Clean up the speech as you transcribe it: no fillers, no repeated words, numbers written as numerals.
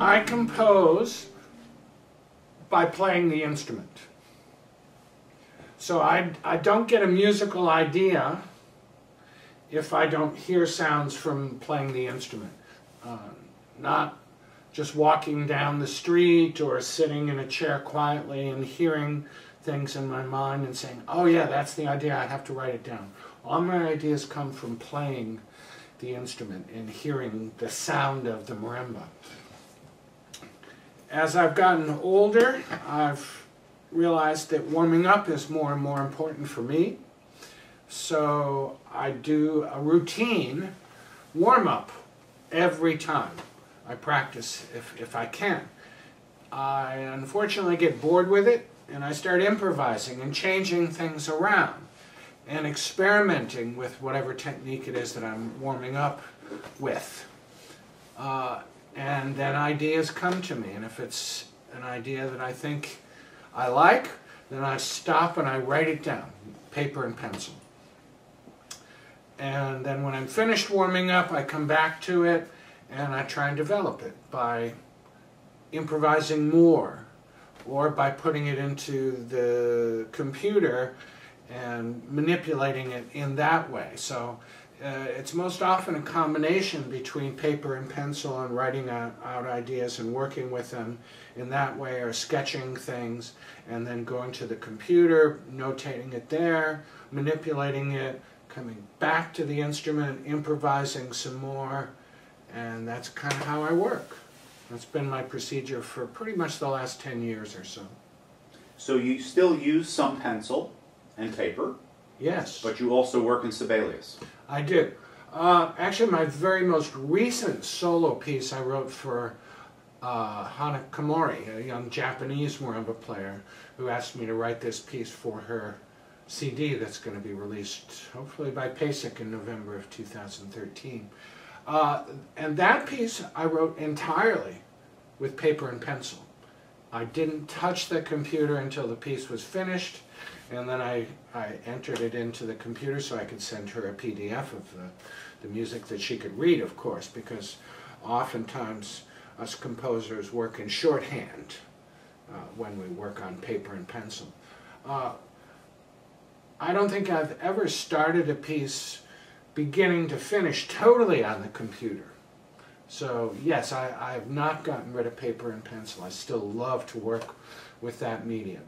I compose by playing the instrument. So I don't get a musical idea if I don't hear sounds from playing the instrument. Not just walking down the street or sitting in a chair quietly and hearing things in my mind and saying, oh yeah, that's the idea, I have to write it down. All my ideas come from playing the instrument and hearing the sound of the marimba. As I've gotten older, I've realized that warming up is more and more important for me. So I do a routine warm-up every time I practice if I can. I unfortunately get bored with it and I start improvising and changing things around and experimenting with whatever technique it is that I'm warming up with. And then ideas come to me, and if it's an idea that I think I like, then I stop and I write it down, paper and pencil. And then when I'm finished warming up, I come back to it and I try and develop it by improvising more or by putting it into the computer and manipulating it in that way. So it's most often a combination between paper and pencil and writing out ideas and working with them in that way, or sketching things and then going to the computer, notating it there, manipulating it, coming back to the instrument, improvising some more, and that's kind of how I work. That's been my procedure for pretty much the last 10 years or so. So you still use some pencil and paper? Yes. But you also work in Sibelius? I do. Actually, my very most recent solo piece I wrote for Hana Komori, a young Japanese marimba player, who asked me to write this piece for her CD that's going to be released hopefully by PASIC in November of 2013. And that piece I wrote entirely with paper and pencil. I didn't touch the computer until the piece was finished, and then I entered it into the computer so I could send her a PDF of the music that she could read, of course, because oftentimes us composers work in shorthand when we work on paper and pencil. I don't think I've ever started a piece beginning to finish totally on the computer. So yes, I have not gotten rid of paper and pencil. I still love to work with that medium.